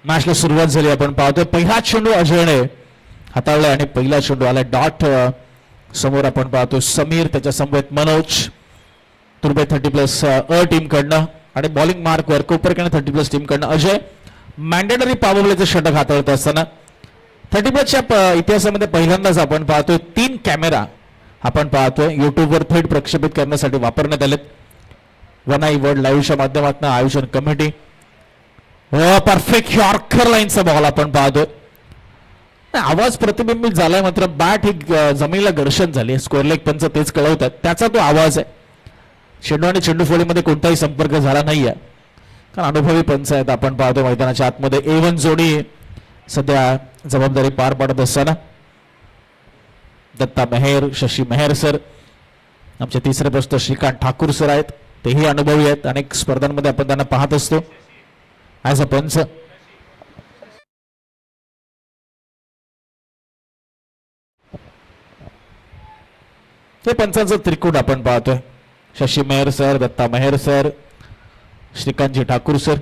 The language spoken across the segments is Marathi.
मॅचला सुरुवात झाली. आपण पाहतोय पहिला चेंडू अजयने हाताळलाय आणि पहिला चेंडू आला डॉट समोर. आपण पाहतोय समीर, त्याच्या समवेत मनोज, तुर्बे 30+ अ टीम कडनं आणि बॉलिंग मार्क वर कोपरकडे 30+ टीम कडनं अजय मॅन्डेटरी पॉवर प्लेचं षटक हाताळत असताना 30+च्या इतिहासामध्ये पहिल्यांदाच आपण पाहतोय 3 कॅमेरा आपण पाहतोय युट्यूबवर थेट प्रक्षेपित करण्यासाठी वापरण्यात आलेत. वनाई वर्ल्ड लाईव्हच्या माध्यमातून आयोजन कमिटी. परफेक्ट यॉर्कर लाईनचा बॉल आपण पाहतोय. आवाज प्रतिबिंबित झालाय, मात्र बॅट ही जमिनीला घर्षण झाली. स्कोअर लेग पंच तेच कळवतात, त्याचा तो आवाज आहे. चेंडू आणि चेंडू फोडीमध्ये कोणताही संपर्क झाला नाहीये, कारण अनुभवी पंच आहेत. आपण पाहतो मैदानाच्या आतमध्ये A1 जोडी सध्या जबाबदारी पार पाडत असताना दत्ता मेहर, शशी मेहर सर, आमचे तिसरे प्रश्न श्रीकांत ठाकूर सर आहेत. तेही अनुभवी आहेत, अनेक स्पर्धांमध्ये आपण त्यांना पाहत असतो ॲज अ पंच. हे पंचांचं त्रिकूट आपण पाहतोय. Shashi Mehar sir, Datta Mehar sir, Shrikantji Thakur sir.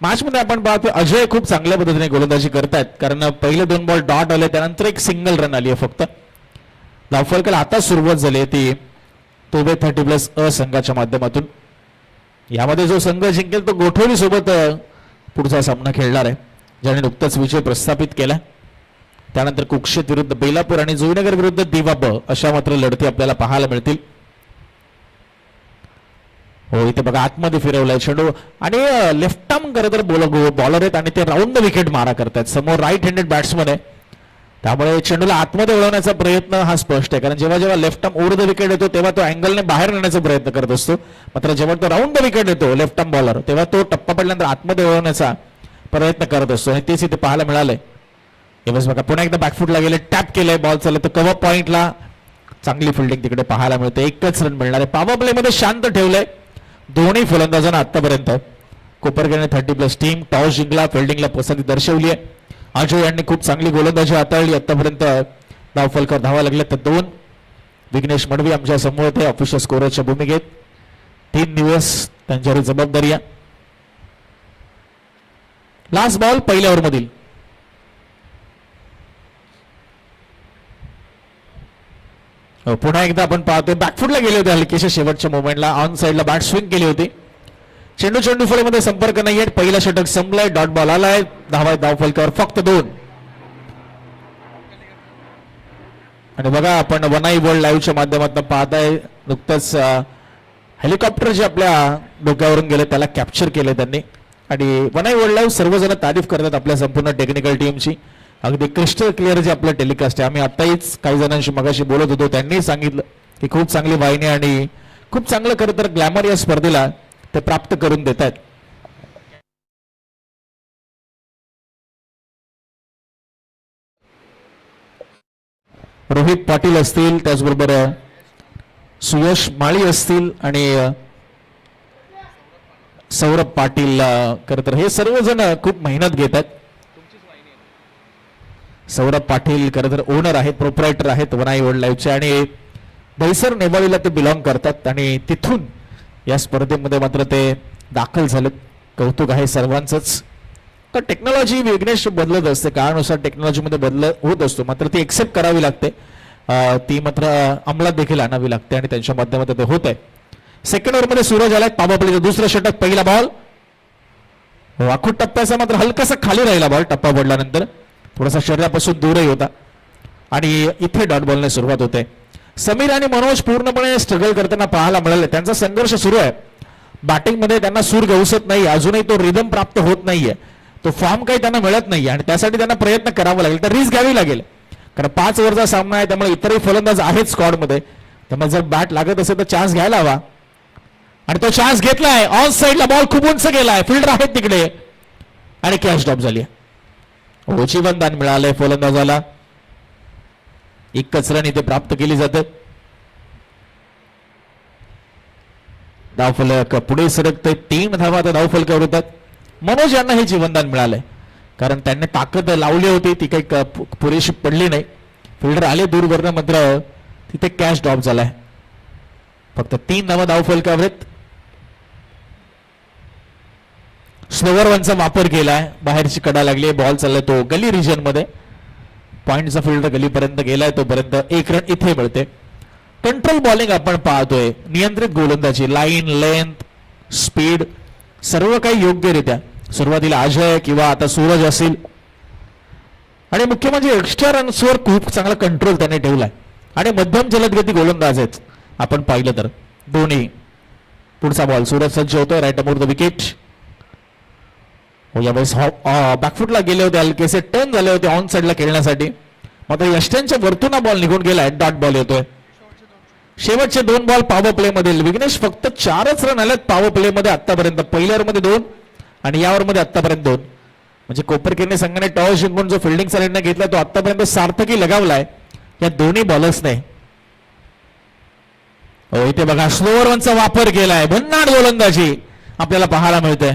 Match मध्ये आपण पाहतोय अजय खूप चांगल्या पद्धतीने गोलंदाजी करतायत, कारण पहिले 2 बॉल डॉट आले, त्यानंतर एक सिंगल रन आली आहे फक्त. धावफलकाला आता सुरुवात झाली आहे ती तुर्बे 30+ अ संघाच्या माध्यमातून. यामध्ये जो संघ जिंकेल तो गोठवली सोबत पुढचा सामना खेळणार आहे, ज्याने नुकताच विजय प्रस्थापित केला. त्यानंतर कुक्षेत विरुद्ध बेलापूर आणि जुईनगर विरुद्ध दिवा ब अशा मात्र लढती आपल्याला पाहायला मिळतील. हो, इथे बघा आतमध्ये फिरवलाय चेंडू आणि लेफ्ट आर्म खरं तर बॉलर आहेत आणि ते राऊंड द विकेट मारा करतात. समोर राईट हँडेड बॅट्समन आहे, त्यामुळे चेंडूला आतमध्ये वळवण्याचा प्रयत्न हा स्पष्ट आहे. कारण जेव्हा जेव्हा left arm over the wicket येतो तेव्हा तो अँगलने बाहेर नेण्याचा प्रयत्न करत असतो, मात्र जेव्हा तो राऊंड द विकेट येतो लेफ्ट आर्म बॉलर तेव्हा तो टप्पा पडल्यानंतर आतमध्ये वळवण्याचा प्रयत्न करत असतो आणि तेच इथे पाहायला मिळालंय. हे बस बघा, पुन्हा एकदा बॅकफुटला गेले, टॅप केलंय, बॉल चालला तर कव्हर पॉइंटला चांगली फिल्डिंग तिकडे पाहायला मिळते. एकच रन मिळणार आहे. पॉवर प्ले मध्ये शांत ठेवलंय दोन्ही फलंदाजांना आतापर्यंत. कोपरगडने 30+ टीम टॉस जिंकला, फिल्डिंगला पसंती दर्शवली आहे. अजय यांनी खूप चांगली गोलंदाजी हाताळली. आतापर्यंत धावफलकावर धावा लागल्या तर 2. विघ्नेश मडवी आमच्या समोर होते ऑफिशियल स्कोररच्या भूमिकेत. 3 दिवस त्यांच्यावर जबाबदारी आहे. लास्ट बॉल पहिल्या ओव्हरमधील. पुन्हा एकदा आपण पाहतोय बॅकफुटला गेले होते हलकेशा शेवटच्या मोमेंटला, ऑन साइडला बॅट स्विंग केली होती. चेंडू फळीमध्ये संपर्क नाहीये. पहिला षटक संपलाय, डॉट बॉल आलाय. धावफलकावर फक्त 2. आणि बघा, आपण वनाई वर्ल्ड लाईव्हच्या माध्यमातून पाहताय नुकतंच हेलिकॉप्टर जे आपल्या डोक्यावरून गेले त्याला कॅप्चर केले त्यांनी. आणि वनाई वर्ल्ड लाईव्ह सर्वजण तारीफ करतात आपल्या संपूर्ण टेक्निकल टीमची. अगदी क्रिस्टल क्लिअर जे आपलं टेलिकास्ट आहे. आम्ही आताहीच काही जणांशी मगाशी बोलत होतो, त्यांनी सांगितलं की खूप चांगली वाहिनी आणि खूप चांगलं खरं तर ग्लॅमर या स्पर्धेला ते प्राप्त करून देत आहेत. रोहित पाटील असतील, त्याचबरोबर सुयश माळी असतील आणि सौरभ पाटील, खरं तर हे सर्वजण खूप मेहनत घेत आहेत. सौरभ पाटील खरं तर ओनर आहेत, प्रोप्रायटर आहेत वनाई वर्ल्ड लाईव्हचे आणि दहिसर नेवाळीला ते बिलॉंग करतात आणि तिथून या स्पर्धेमध्ये मात्र ते दाखल झालेत. कौतुक आहे सर्वांचंच. तर टेक्नॉलॉजी विघ्नेश बदलत असते, काळानुसार टेक्नॉलॉजीमध्ये बदल होत असतो, मात्र ती एक्सेप्ट करावी लागते, ती मात्र अंमलात देखील आणावी लागते आणि त्यांच्या माध्यमातून ते होत आहे. सेकंड ओव्हरमध्ये सूरज आलाय. पॉवर प्लेचं दुसरं षटक, पहिला बॉल वाखूट टप्प्याचा मात्र हलकासा खाली राहिला बॉल. टप्पा पडल्यानंतर थोडासा शरीरापासून दूरही होता आणि इथे डॉट बॉलने सुरुवात होते. समीर आणि मनोज पूर्णपणे स्ट्रगल करताना पाहायला मिळाले. त्यांचा संघर्ष सुरू आहे. बॅटिंग मध्ये त्यांना सूर गवसत नाही, अजूनही तो रिदम प्राप्त होत नाहीये, तो फॉर्म काही त्यांना मिळत नाहीये आणि त्यासाठी त्यांना प्रयत्न करावा लागेल, तर रिस्क घ्यावी लागेल. कारण 5 ओव्हरचा सामना आहे, त्यामुळे इतरही फलंदाज आहेत स्क्वॉड मध्ये, त्यामुळे जर बॅट लागत असेल तर चान्स घ्यायला हवा आणि तो चान्स घेतलाय. ऑन साइडला बॉल खूप उंच गेलाय, फिल्डर आहेत तिकडे आणि कॅच ड्रॉप झाली. जीवनदान मिळालंय फलंदाजाला. 1 रन इथे प्राप्त केली जाते. धावफलक पुढे सरकते. 3 धावा आता धावफलकावर होतात. मनोज यांना हे जीवनदान मिळालंय, कारण त्यांनी ताकद लावली होती, ती काही पुरेशी पडली नाही. फिल्डर आले दूरवरनं, मात्र तिथे कॅच ड्रॉप झालाय. फक्त 3 धावा धावफलकावर आहेत. स्लोवर वनचा वापर केलाय, बाहेरची कडा लागली, बॉल चाललाय तो गली रिजन मध्ये, पॉइंटचा फिल्डर गलीपर्यंत गेलाय, तोपर्यंत 1 रन इथे मिळते. कंट्रोल बॉलिंग आपण पाहतोय, नियंत्रित गोलंदाजी, लाईन लेंथ स्पीड सर्व काही योग्यरित्या. सुरुवातीला अजय किंवा आता सूरज असेल, आणि मुख्य म्हणजे एक्स्ट्रा रन्सवर खूप चांगला कंट्रोल त्याने ठेवलाय, आणि मध्यम जलदगती गोलंदाज आहेत आपण पाहिलं तर दोन्ही. पुढचा बॉल, सूरज सज्ज होतोय, राईट अमोर द विकेट. यावेळेस बॅकफुटला गेले होते, हलकेसे टर्न झाले होते ऑन साइडला खेळण्यासाठी, मात्र यष्ट्यांच्या वरतून बॉल निघून गेलाय, डॉट बॉल येतोय. शेवटचे 2 बॉल पॉवर प्ले मध्ये विघ्नेश फक्त 4च रन आलेत पॉवर प्ले मध्ये आतापर्यंत. पहिल्या ओव्हर मध्ये 2 आणि या ओव्हर मध्ये आतापर्यंत 2. म्हणजे कोपरखेडणे संघाने टॉस जिंकून जो फिल्डिंगचा निर्णय घेतला तो आतापर्यंत सार्थकी लगावलाय या दोन्ही बॉलर्सने. इथे बघा स्लोअर वनचा वापर केलाय, भन्नाट गोलंदाजी आपल्याला पाहायला मिळते.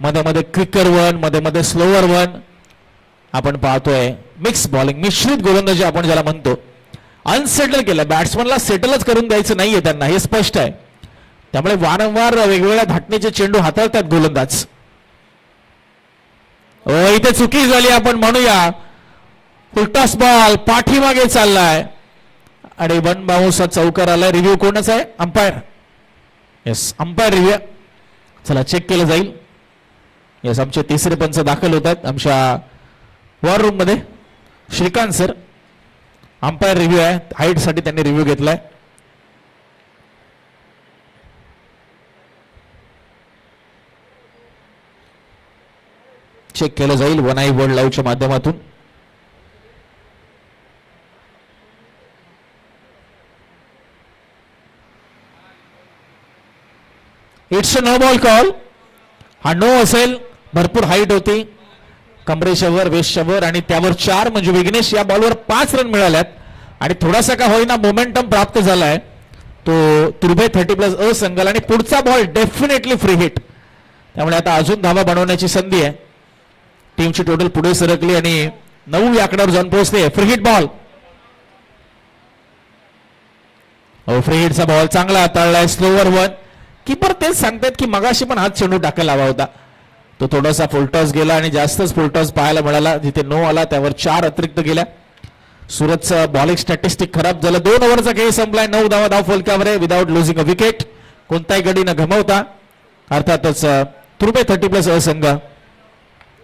मध्ये मध्ये क्विकर वन, मध्ये मध्ये स्लोअर वन आपण पाहतोय. मिक्स बॉलिंग, मिश्रित गोलंदाजी आपण ज्याला म्हणतो. अनसेटल केलं, बॅट्समनला सेटलच करून द्यायचं नाहीये त्यांना, हे स्पष्ट आहे. त्यामुळे वारंवार वेगवेगळ्या धाटणीचे चेंडू हाताळतात गोलंदाज. इथे चुकी झाली आपण म्हणूया, फुलटॉस बॉल पाठीमागे चाललाय आणि 1 बाउन्स चौकार आलाय. रिव्ह्यू कोणाचा आहे? अंपायर. Yes, umpire review. चला चेक केलं जाईल. येस, आमचे तिसरे पंच दाखल होतात आमच्या वॉर रूम मध्ये. श्रीकांत सर, अंपायर रिव्ह्यू आहे, हाईट साठी त्यांनी रिव्ह्यू घेतलाय. चेक केलं जाईल वन आय वर्ल्ड लाईव्हच्या माध्यमातून. It's a no ball call. हा नो असेल. भरपूर हाईट होती कमरेच्या वर, वेस्टच्या वर, आणि त्यावर 4 म्हणजे विघ्नेश या बॉलवर 5 रन मिळाल्यात आणि थोडासा का होईना मोमेंटम प्राप्त झालाय तो तुर्भे 30+ अ संघाला. आणि पुढचा बॉल डेफिनेटली फ्री हिट, त्यामुळे आता अजून धावा बनवण्याची संधी आहे. टीमची टोटल पुढे सरकली आणि 9 या आकड्यावर जाऊन पोहोचले. Free hit ball. फ्री हिटचा बॉल चांगला हाताळलाय. Slower one. कीपर तेच सांगतात की मगाशी पण हात चेंडू टाकायला हवा होता, तो थोडासा फुलटॉस गेला आणि जास्तच फुलटॉस पाहायला मिळाला. जिथे नो आला त्यावर 4 अतिरिक्त गेल्या. सुरतचं बॉलिंग स्टॅटिस्टिक खराब झालं. 2 ओव्हरचा खेळ संपलाय. 9 धावा धाव फलकावर आहे विदाउट लुझिंग अ विकेट. कोणताही गडी न गमावता. अर्थातच तुर्भे 30+ अ संघ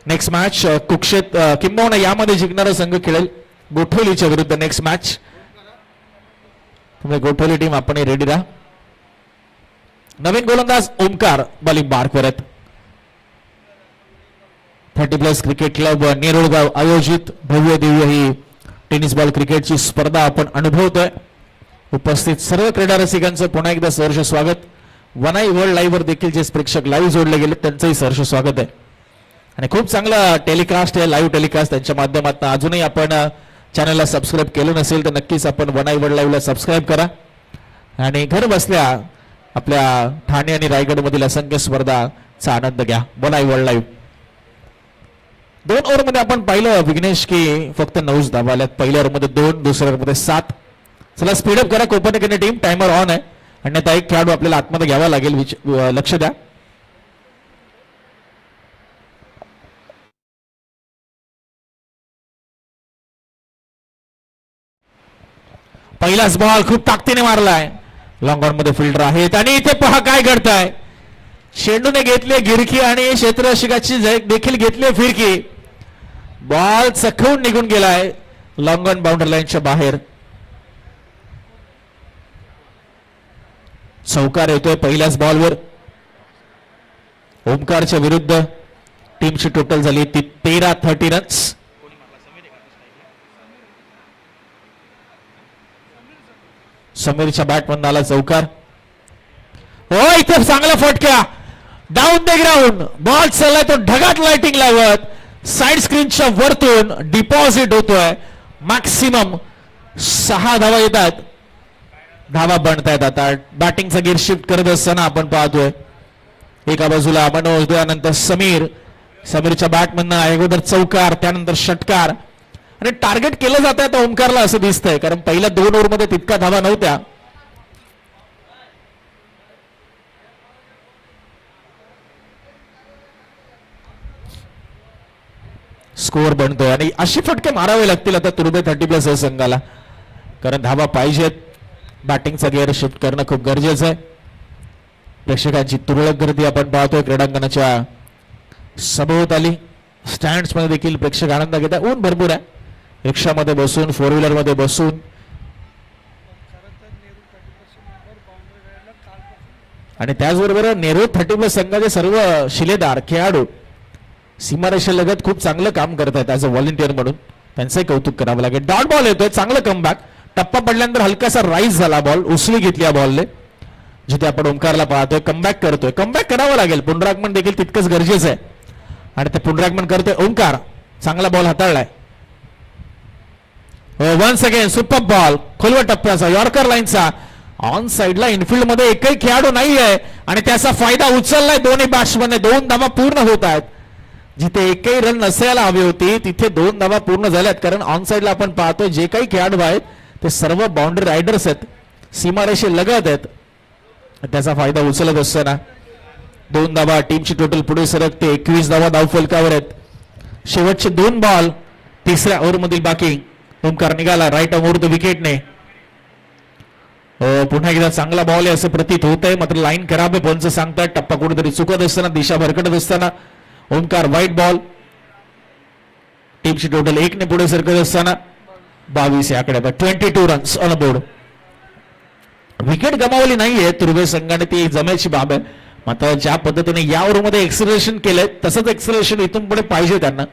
नेक्स्ट मॅच कुक्षेत किंबहुना यामध्ये जिंकणारा संघ खेळेल गोठवलीच्या विरुद्ध नेक्स्ट मॅच. गोठवली टीम आपण रेडी राहा. नवीन गोलंदाज ओमकार बॉलिंग बारकर आहेत. 30+ क्रिकेट क्लब नेरुळगाव आयोजित भव्य दिव्य ही टेनिस बॉल क्रिकेटची स्पर्धा आपण अनुभवतोय. उपस्थित सर्व क्रीडा रसिकांचं पुन्हा एकदा सहर्ष स्वागत. वन आय वर्ल्ड लाईव्ह वर देखील जे प्रेक्षक लाईव्ह जोडले गेले त्यांचंही सहर्ष स्वागत आहे. आणि खूप चांगला टेलिकास्ट आहे, लाईव्ह टेलिकास्ट त्यांच्या माध्यमातून. अजूनही आपण चॅनलला सबस्क्राईब केलं नसेल तर नक्कीच आपण वन आय वर्ल्ड लाईव्हला सबस्क्राईब करा आणि घर बसल्या आपल्या ठाणे आणि रायगड मधील असंख्य स्पर्धाचा आनंद घ्या. One I world live. 2 over मध्ये आपण पाहिलं विघ्नेश की फक्त 9 धावा आल्यात. पहिल्या ओव्हर मध्ये 2, दुसऱ्या ओव्हर मध्ये 7. चला स्पीडअप करा कोपरखेडणे टीम. टायमर ऑन आहे, अन्यथा एक खेळाडू आपल्याला आतमध्ये घ्यावा लागेल, लक्ष द्या. पहिलाच बॉल खूप ताकदीने मारलाय. लॉंग ऑन मध्ये फिल्डर आहेत आणि इथे पहा काय घडतंय. चेंडूने घेतली गिरकी आणि क्षेत्ररक्षकाची देखील घेतली फिरकी. बॉल चखवून निघून गेलाय लॉंग ऑन बाउंड्री लाईनच्या बाहेर. चौकार येतोय पहिल्याच बॉलवर. ओमकारच्या विरुद्ध टीमची टोटल झाली ती 13-30 रन्स. समीरच्या बॅटमधून आला चौकार. हो इथे चांगला फटका डाऊन द ग्राउंड. बॉल चाललाय तो ढगात लाइटिंग लावत साइड स्क्रीनच्या वरतून डिपॉझिट होतोय. मॅक्सिमम 6 धावा येतात. धावा बनतायत. आता बॅटिंगचा गिअर शिफ्ट करत असताना आपण पाहतोय एका बाजूला मनोज, त्यानंतर समीर. समीरच्या बॅटमधून अगोदर चौकार, त्यानंतर षटकार आणि टार्गेट केलं जात आहे ओमकारला असं दिसतंय, कारण पहिल्या 2 ओव्हरमध्ये तितका धावा नव्हत्या. स्कोअर बनतोय आणि अशी फटके मारावे लागतील आता तुर्भे 30+ या संघाला, कारण धावा पाहिजेत. बॅटिंगचा गिअर शिफ्ट करणं खूप गरजेचं आहे. प्रेक्षकांची तुरळक गर्दी आपण पाहतोय क्रीडांगणाच्या सभोवताली. स्टँड्स मध्ये देखील प्रेक्षक आनंद घेत आहे. ऊन भरपूर आहे. रिक्षामध्ये बसून, 4 व्हीलर मध्ये बसून आणि त्याचबरोबर नेहरू 30+ संघाचे सर्व शिलेदार खेळाडू सीमारेषेलगत खूप चांगलं काम करत आहेत ॲज अ व्हॉलंटियर म्हणून. त्यांचंही कौतुक करावं लागेल. डॉट बॉल येतोय, चांगलं कमबॅक. टप्पा पडल्यानंतर हलकासा राईज झाला बॉल, उसळी घेतली या बॉलने, जिथे आपण ओंकारला पाहतोय. कमबॅक करतोय, कमबॅक करावं लागेल. पुनरागमन देखील तितकंच गरजेचं आहे आणि ते पुनरागमन करतोय ओंकार. चांगला बॉल हाताळलाय. वन्स अगेन सुपर बॉल, खोलवर टप्प्याचा, यॉर्कर लाईनचा. ऑन साइडला इनफिल्ड मध्ये एकही खेळाडू नाहीये आणि त्याचा फायदा उचललाय दोन्ही बॅट्समनने. 2 धावा पूर्ण होत आहेत. जिथे एकही रन नसायला हवी होती तिथे 2 धावा पूर्ण झाल्यात, कारण ऑन साइडला आपण पाहतोय जे काही खेळाडू आहेत ते सर्व बाउंड्री रायडर्स आहेत, सीमारेषे लगत आहेत. त्याचा फायदा उचलत असताना 2 धावा, टीमची टोटल पुढे सरकते. 21 धावा धावफलकावर आहेत. शेवटचे 2 बॉल तिसऱ्या ओव्हरमधील बाकी. ओंकार निघाला राईट ऑन ओव्हर द विकेटने. पुन्हा एकदा चांगला बॉल आहे असं प्रतीत होत आहे, मात्र लाईन खराब आहे पंच सांगतात. टप्पा कुठेतरी चुकत असताना, दिशा भरकटत असताना ओंकार वाईट बॉल. टीमची टोटल 1 ने पुढे सरकत असताना 22 या आकड्यावर 22 रन्स ऑन बोर्ड. विकेट गमावली नाहीये तुर्भे संघाने, ती जमेची बाब आहे. मात्र ज्या पद्धतीने या ओव्हरमध्ये एक्सेलरेशन केलंय तसंच एक्सेलरेशन इथून पुढे पाहिजे त्यांना,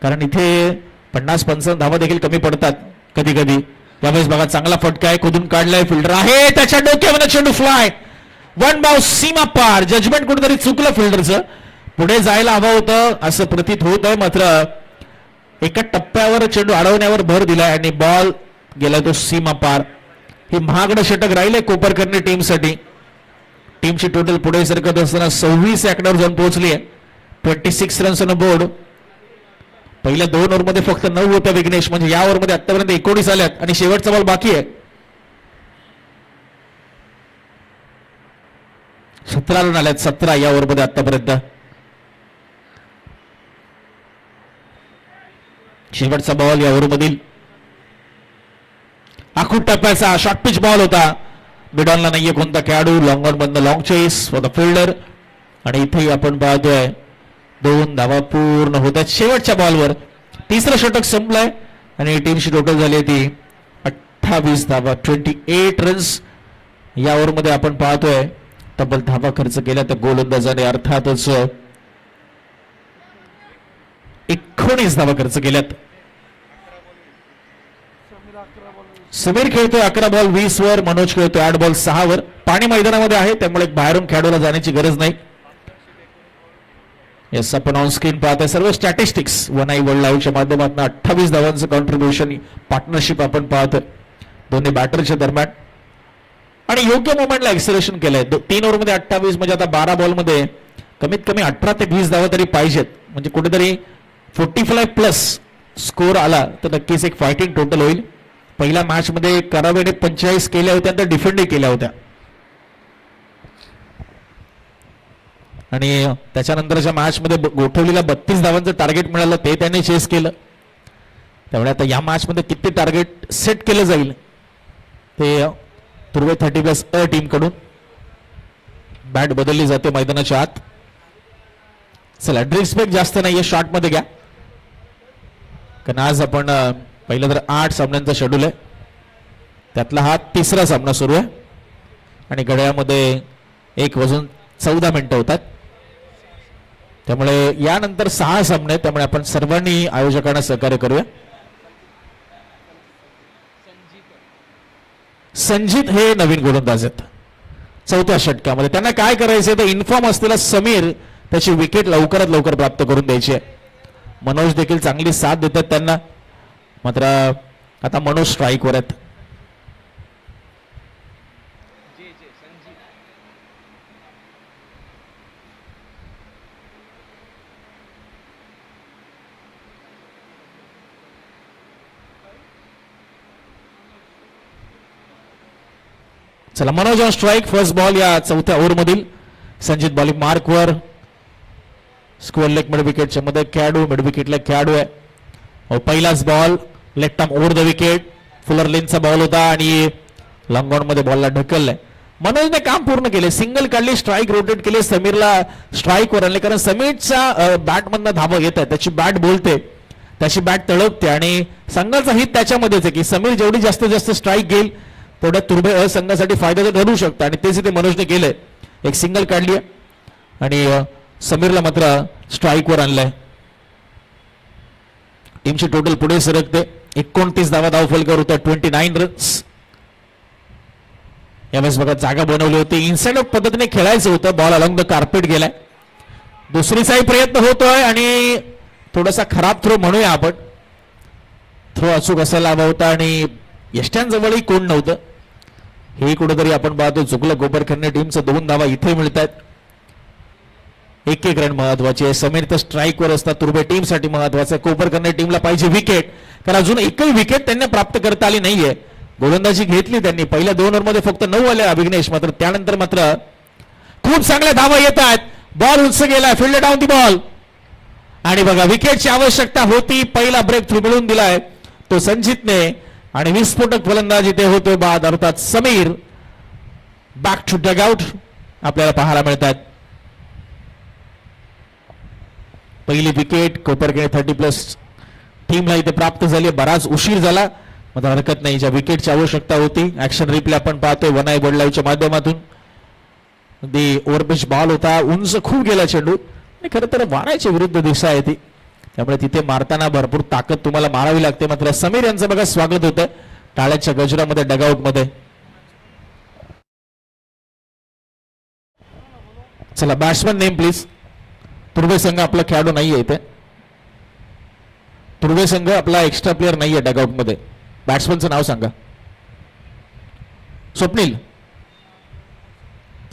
कारण इथे 50-55 धावा देखील कमी पडतात कधी कधी. यावेळेस बघा चांगला फटका आहे, कुदून काढलाय, फिल्डर आहे त्याच्या डोक्यावर, चेंडू फ्लाय, 1 बाउंस सीमा पार. जजमेंट कुठेतरी चुकलं फिल्डरचं, पुढे जायला हवं होतं असं प्रतीत होत आहे. मात्र एका टप्प्यावर चेंडू अडवण्यावर भर दिलाय आणि बॉल गेला तो सीमा पार. हे महागडं षटक राहिले कोपरकरने टीमसाठी. टीमची टोटल पुढे सरकत असताना 26 आकड्यावर जाऊन पोहोचली आहे. 26 रन्स ऑन बोर्ड. पहिल्या 2 ओव्हरमध्ये फक्त 9 होत्या विघ्नेश, म्हणजे या ओव्हरमध्ये आतापर्यंत 19 आल्यात आणि शेवटचा बॉल बाकी आहे. 17 रन आल्यात, 17 या ओव्हरमध्ये आतापर्यंत. शेवटचा बॉल या ओव्हरमधील आखूट टप्प्याचा शॉर्ट पिच बॉल होता. मिडॉनला नाहीये कोणता खेळाडू. लॉंग ऑन मधनं long chase for the fielder आणि इथेही आपण पाहतोय 2 धावा पूर्ण होतात शेवटच्या बॉलवर. तिसरं षटक संपलंय आणि टीमची टोटल झाली ती 28 धावा, 28 रन्स. या ओव्हरमध्ये आपण पाहतोय तब्बल धावा खर्च केल्या तर गोलंदाजाने अर्थातच 19 धावा खर्च केल्यात. समीर खेळतोय 11 बॉल 20 वर, मनोज खेळतोय 8 बॉल 6 वर. पाणी मैदानामध्ये आहे त्यामुळे बाहेरून खेळाडूला जाण्याची गरज नाही. येस, आपण ऑन स्क्रीन पाहतोय सर्व स्टॅटिस्टिक्स वन आई वर्ल्ड लाईव्हच्या माध्यमातून. 28 धावांचं कॉन्ट्रीब्युशन, पार्टनरशिप आपण पाहतोय दोन्ही बॅटरच्या दरम्यान आणि योग्य मोमेंटला एक्सेलरेशन केलंय. 3 ओव्हरमध्ये 28 म्हणजे आता 12 बॉलमध्ये कमीत कमी 18 ते 20 धावा तरी पाहिजेत, म्हणजे कुठेतरी 45+ स्कोर आला तर नक्कीच एक फायटिंग टोटल होईल. पहिल्या मॅच मध्ये करावेने 45 केल्या होत्या तर डिफेंडही केल्या होत्या आणि त्याच्यानंतरच्या मॅच मध्ये गोठवलेला 32 धावांचं टार्गेट मिळालं ते त्यांनी चेस केलं. त्यामुळे आता या मॅच मध्ये किती टार्गेट सेट केलं जाईल ते तुर्भे 30+ अ टीम कडून. बॅट बदलली जाते मैदानाच्या आत. चला, ड्रिस्पेक जास्त नाहीये, शॉर्ट मध्ये घ्या, कारण आज आपण पहिलं तर 8 सामन्यांचा शेड्यूल आहे, त्यातला हा 3रा सामना सुरू आहे आणि घड्याळामध्ये 1:14 होतात. त्यामुळे यानंतर 6 सामने, त्यामुळे आपण सर्वांनी आयोजकांना सहकार्य करूया. संजित हे नवीन गोलंदाज आहेत 4थ्या षटकामध्ये. त्यांना काय करायचंय तर इन्फॉर्म असलेला समीर त्याची विकेट लवकरात लवकर प्राप्त करून द्यायची आहे. मनोज देखील चांगली साथ देतात त्यांना, मात्र आता मनोज स्ट्राईकवर आहेत. चला, Manoj on strike. First ball या 4थ्या ओव्हरमधील. संजित बॉलिंग मार्कवर. स्क्वेअर लेग मिड विकेटच्या मध्ये खेळाडू, मिड विकेटला खेळाडू आहे. पहिलाच ball left arm over the wicket, fuller लेनचा बॉल होता आणि लॉंग ऑन मध्ये बॉलला ढकललाय. मनोजने काम पूर्ण केले, सिंगल काढली, स्ट्राईक रोटेट केले, समीरला स्ट्राईक वर आणले. कारण समीरच्या बॅट मधनं धावा येत आहे, त्याची बॅट बोलते, त्याची बॅट तळपते आणि संघाचा हित त्याच्यामध्येच आहे की समीर जेवढी जास्तीत जास्त स्ट्राईक घेईल तेवढ्या तुर्भे संघासाठी फायद्याचं ठरू शकतं आणि तेच इथे मनोजने केलंय. एक सिंगल काढली आणि समीरला मात्र स्ट्राईक वर आणलंय. टीमची टोटल पुढे सरकते, 29 धावा धावफलकावर होत्या, 29 रन्स. यावेळेस बघा जागा बनवली होती, इनसाइड ऑफ पद्धतीने खेळायचं होतं, बॉल अलॉंग द कार्पेट गेलाय. दुसरीचाही प्रयत्न होतोय आणि थोडासा खराब थ्रो म्हणूया आपण, थ्रो अचूक असायला हवा होता आणि यष्ट्यांजवळही कोण नव्हतं, हे कुठेतरी आपण पाहतो चुकलं. कोपरखन्ने टीमचं 2 धावा इथे मिळत आहेत. एक रन महत्वाची आहे. समीर तर स्ट्राईक वर असतात, तुर्भे टीमसाठी महत्वाचं आहे. कोपरखन्ने टीमला पाहिजे विकेट, कारण अजून एकही विकेट त्यांना प्राप्त करता आली नाहीये. गोलंदाजी घेतली त्यांनी, पहिल्या 2 ओव्हरमध्ये फक्त 9 आले अभिग्नेश, मात्र त्यानंतर मात्र खूप चांगल्या धावा येत आहेत. बॉल उंच गेलाय, फील्ड डाऊन दी बॉल आणि बघा विकेटची आवश्यकता होती. पहिला ब्रेक थ्रू मिळून दिलाय तो संजितने आणि विस्फोटक फलंदाज इथे होतोय बाद, अर्थात Sameer. Back to dugout आपल्याला पाहायला मिळतात. पहिली विकेट कोपरखन्ने 30+ टीमला इथे प्राप्त झाली. बराच उशीर झाला, मात्र हरकत नाही, ज्या विकेटची आवश्यकता होती. ऍक्शन रिप्ले आपण पाहतोय वनाई बोर्ड लाईव्हच्या माध्यमातून. अगदी ओव्हरपिच बॉल होता, उंच खूप गेला चेंडू आणि खरं तर वाराच्या विरुद्ध दिशा आहे ती, त्यामुळे तिथे मारताना भरपूर ताकद तुम्हाला मारावी लागते. मात्र समीर यांचं बघा स्वागत होतं टाळ्याच्या गजरामध्ये, डगआउट मध्ये. चला बॅट्समन नेम प्लीज. तुर्भे संघ आपला खेळाडू नाहीये इथे, तुर्भे संघ आपला एक्स्ट्रा प्लेअर नाहीये डगआउट मध्ये. बॅट्समनचं नाव सांगा. स्वप्नील.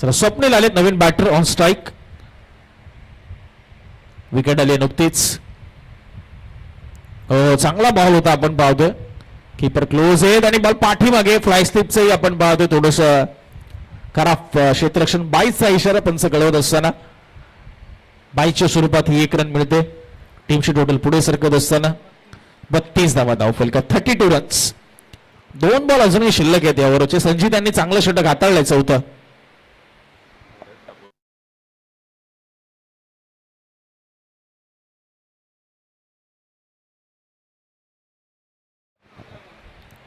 चला स्वप्नील आले, नवीन बॅटर ऑन स्ट्राईक. विकेट आली नुकतीच. चांगला बॉल होता, आपण पाहतोय कीपर क्लोज आहेत आणि बॉल पाठीमागे. फ्लाय स्लिपचंही आपण पाहतोय थोडस खराब क्षेत्ररक्षण. 22चा इशारा पंच कळवत असताना 22च्या स्वरूपात ही 1 रन मिळते. टीमची टोटल पुढे सरकत असताना 32 धावा धावफलका, 32 रन्स. 2 बॉल अजूनही शिल्लक आहेत या ओव्हरचे. संजित यांनी चांगलं षटक हाताळलंय, 4थं.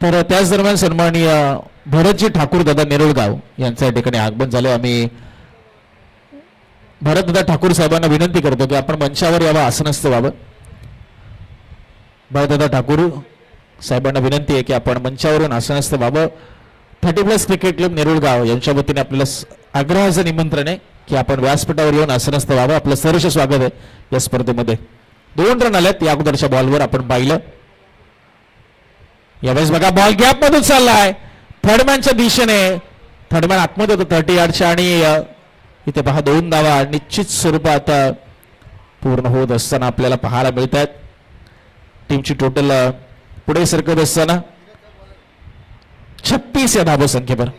तर त्याच दरम्यान सन्माननीय भरतजी ठाकूर दादा नेरुळगाव यांच्या या ठिकाणी आगमन झाले. आम्ही भरत दादा ठाकूर साहेबांना विनंती करतो की आपण मंचावर यावं, आसनस्थ व्हावं. भरत दादा ठाकूर साहेबांना विनंती आहे की आपण मंचावरून आसनस्थ व्हावं. 30+ क्रिकेट क्लब नेरुळगाव यांच्या वतीने आपल्याला आग्रहाचं निमंत्रण आहे की आपण व्यासपीठावर येऊन आसनस्थ व्हावं. आपलं सहर्ष स्वागत आहे या स्पर्धेमध्ये. 2 रन आलेत या अगोदरच्या बॉलवर आपण पाहिलं. यावेळेस बघा बॉल गॅप मधून चाललाय थर्डमॅनच्या दिशेने. थर्डमॅन आतमध्ये होतं 30 यार्डच्या आणि इथे पहा 2 धावा निश्चित स्वरूपात पूर्ण होत असताना आपल्याला पाहायला मिळत आहेत. टीमची टोटल पुढे सरकत असताना 36 या धावा संख्येवर.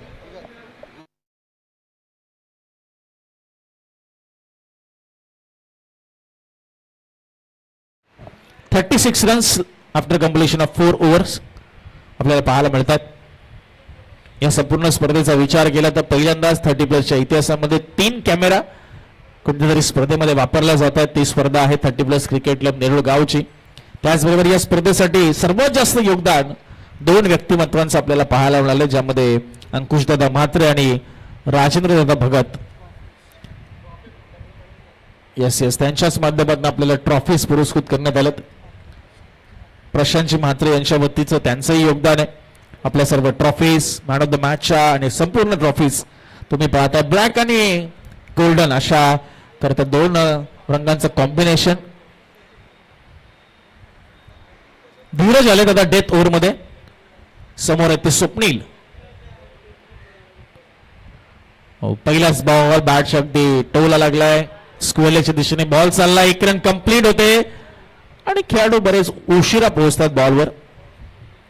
$36 runs after completion of 4 overs आपल्याला पाहायला मिळतात. या संपूर्ण स्पर्धेचा विचार केला तर पहिल्यांदाच 30+ इतिहासामध्ये 3 कॅमेरा कुठेतरी स्पर्धेमध्ये वापरल्या जातात. ती स्पर्धा आहे 30+ क्रिकेट क्लब नेरुळ गावची. त्याचबरोबर या स्पर्धेसाठी सर्वात जास्त योगदान 2 व्यक्तिमत्वांचं आपल्याला पाहायला मिळालं, ज्यामध्ये अंकुशदादा म्हात्रे आणि राजेंद्रदादा भगत. येस त्यांच्याच माध्यमातून आपल्याला ट्रॉफीज पुरस्कृत करण्यात आलेत. प्रशांतजी म्हात्रे यांच्या वतीचं त्यांचंही योगदान आहे. आपल्या सर्व ट्रॉफीज, मॅन ऑफ द मॅचच्या आणि संपूर्ण ट्रॉफीज तुम्ही पाहता ब्लॅक आणि गोल्डन अशा करता 2 रंगांचं कॉम्बिनेशन. धीरज आले दादा डेथ ओव्हर मध्ये. समोर आहे ते स्वप्नील. पहिलाच बॉल बॅट अगदी टोला लागलाय. स्क्वेअरच्या दिशेने बॉल चाललाय. 1 रन कंप्लीट होते आणि खेळाडू बरेच उशिरा पोहोचतात बॉलवर.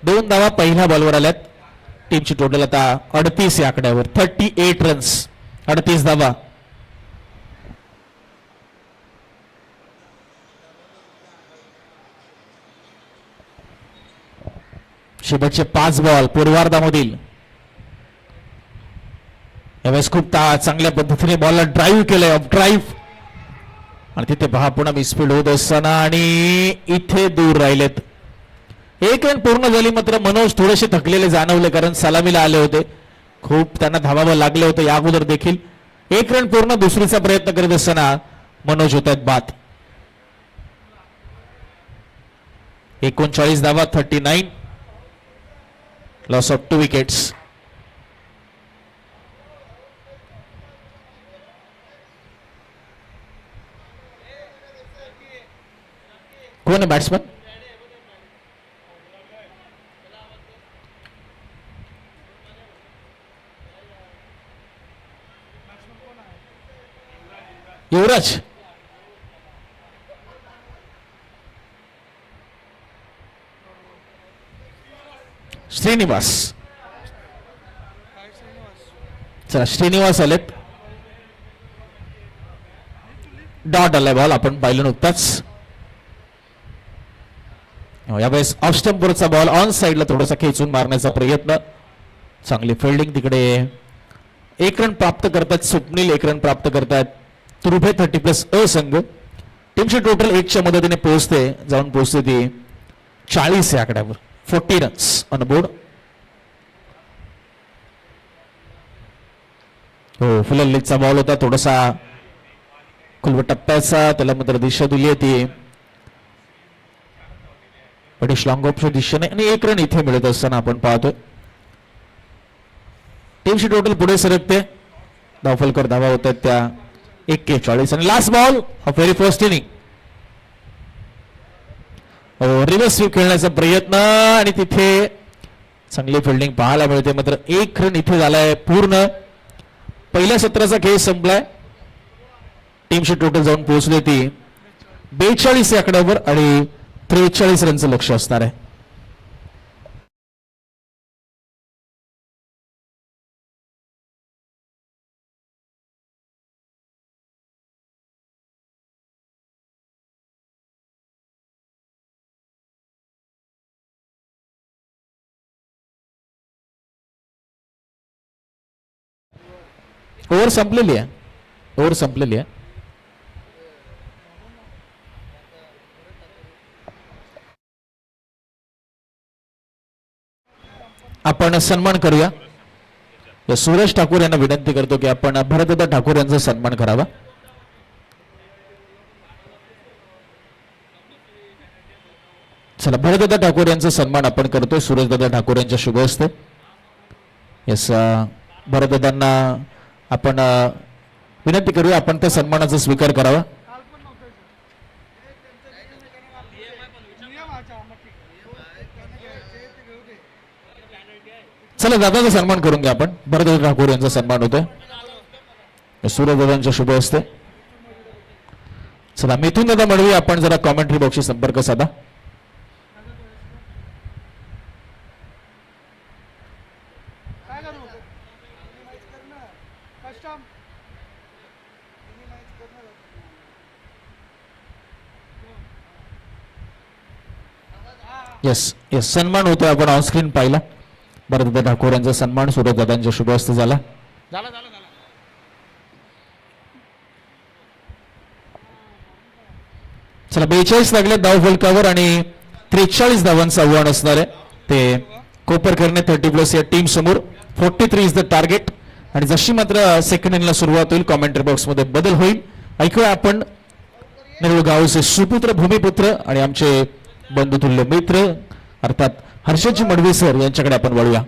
2 धावा पहिल्या बॉलवर आल्यात. टीमची टोटल आता 38 या आकड्यावर. 38 रन्स, 38 धावा. शेवटचे 5 बॉल पूर्वार्धामधील. यावेळेस खूप चांगल्या पद्धतीने बॉलला ड्राईव्ह केलंय, ऑफ ड्राईव्ह, आणि तिथे पहा पुन्हा मिसफील्ड होत असताना आणि इथे दूर राहिलेत. एक रन पूर्ण झाली, मात्र मनोज थोडेसे थकलेले जाणवले, कारण सलामीला आले होते, खूप त्यांना धावावं लागले होते या अगोदर देखील. एक रन पूर्ण, दुसरीचा प्रयत्न करीत असताना मनोज होत आहेत बाद. 39 धावा, 39, लॉस ऑफ 2 विकेट्स. कोण आहे बॅट्समन? युवराज. श्रीनिवास. चला, श्रीनिवास आलेत. डॉट आलाय बॉल, आपण पाहिलं नुकताच. यावेळेस ऑफ स्टंपवरचा बॉल ऑन साइडला थोडासा खेचून मारण्याचा प्रयत्न. चांगली फिल्डिंग तिकडे. 1 रन प्राप्त करतात स्वप्नील, 1 रन प्राप्त करतात तुरुभे 30+ अ संघ. टीमची टोटल 1च्या मदतीने पोहोचते, जाऊन पोहोचते ती 40 या आकड्यावर. 40 रन्स ऑन बोर्ड. हो, फुलल्लीचा बॉल होता, थोडासा खुलवट टप्प्याचा, त्याला मात्र दिशा दिली होती पटेश लॉंग ऑफच्या दिशेने, आणि 1 रन इथे मिळत असताना आपण पाहतोय. टीमची टोटल पुढे सरकते. धावफलकर धावा होत आहेत त्या 41. आणि last ball of very first inning. Reverse sweep खेळण्याचा प्रयत्न, आणि तिथे चांगली फिल्डिंग पाहायला मिळते, मात्र 1 रन इथे झालाय पूर्ण. पहिल्या सत्राचा खेळ संपलाय. टीमची टोटल जाऊन पोहोचली ती 42 या आकड्यावर, आणि 43 रनचं लक्ष असणार आहे. ओव्हर संपलेली आहे, ओव्हर संपलेली आहे. आपण सन्मान करूया. सूरज ठाकूर यांना विनंती करतो की आपण भरतदादा ठाकूर यांचा सन्मान करावा. चला, भरतदादा ठाकूर यांचा सन्मान आपण करतोय सूरजदादा ठाकूर यांच्या शुभ हस्ते. यस, भरतदादांना आपण विनंती करूया, आपण त्या सन्मानाचा स्वीकार करावा. चला, दादाचा सन्मान करून घ्या आपण. भरतदादा ठाकूर यांचा सन्मान होतोय सूरजदादांच्या शुभ हस्ते. चला, मिथून दादा मडवी, आपण जरा कॉमेंट्री बॉक्सशी संपर्क साधा. यस यस, सन्मान होतोय, आपण ऑनस्क्रीन पाहिला. भरतदादा ठाकूर यांचा सन्मान सूरजदादांच्या शुभ हस्ते झाला. चला, 42 लागले धाव फलकावर, आणि 43 धावांचं आव्हान असणार आहे ते कोपरकरने 30+ या टीम समोर. 43 इज द टार्गेट. आणि जशी मात्र सेकंड इनिंगला सुरुवात होईल, कॉमेंट्री बॉक्स मध्ये बदल होईल. ऐकूया आपण नेरुळ गावचे सुपुत्र, भूमिपुत्र आणि आमचे बंधुतुल्य मित्र अर्थात हर्षजी मडवी सर यांच्याकडे आपण वळूया.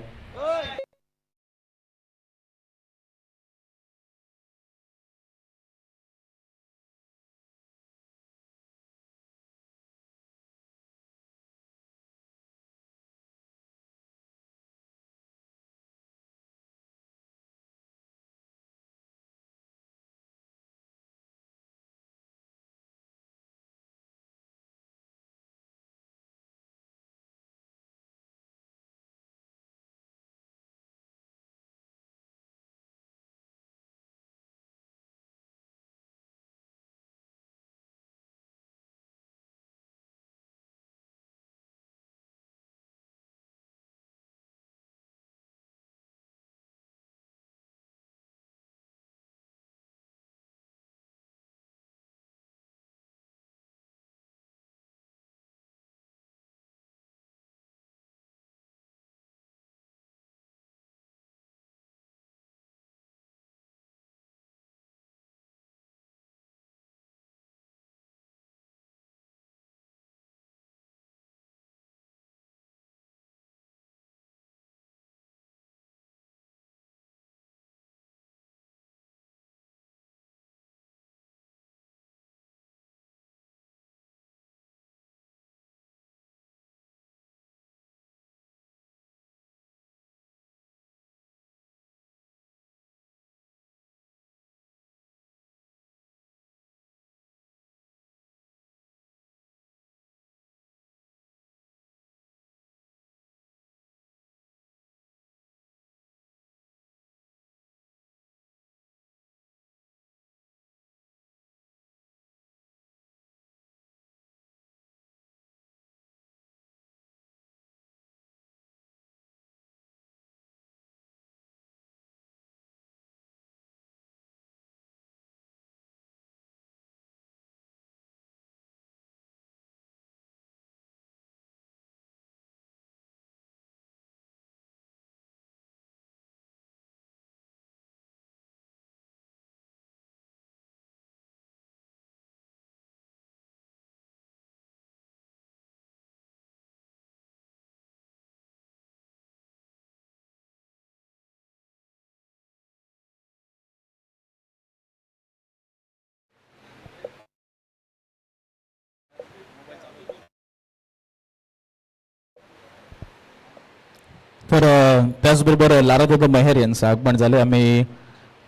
त्याचबरोबर लारादादा मेहर यांचं आगमन झाले. आम्ही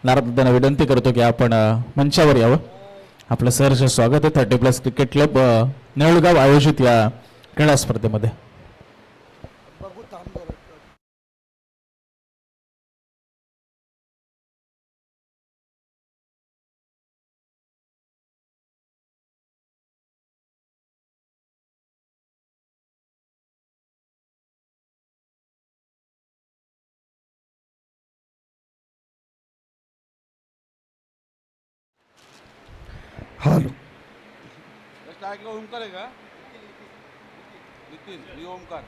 लारादादांना विनंती करतो की आपण मंचावर यावं. आपलं सहर्ष स्वागत आहे 30+ क्रिकेट क्लब नेवळगाव आयोजित या क्रीडा स्पर्धेमध्ये. हॅलो ओमकार आहे का नितीन मी ओमकार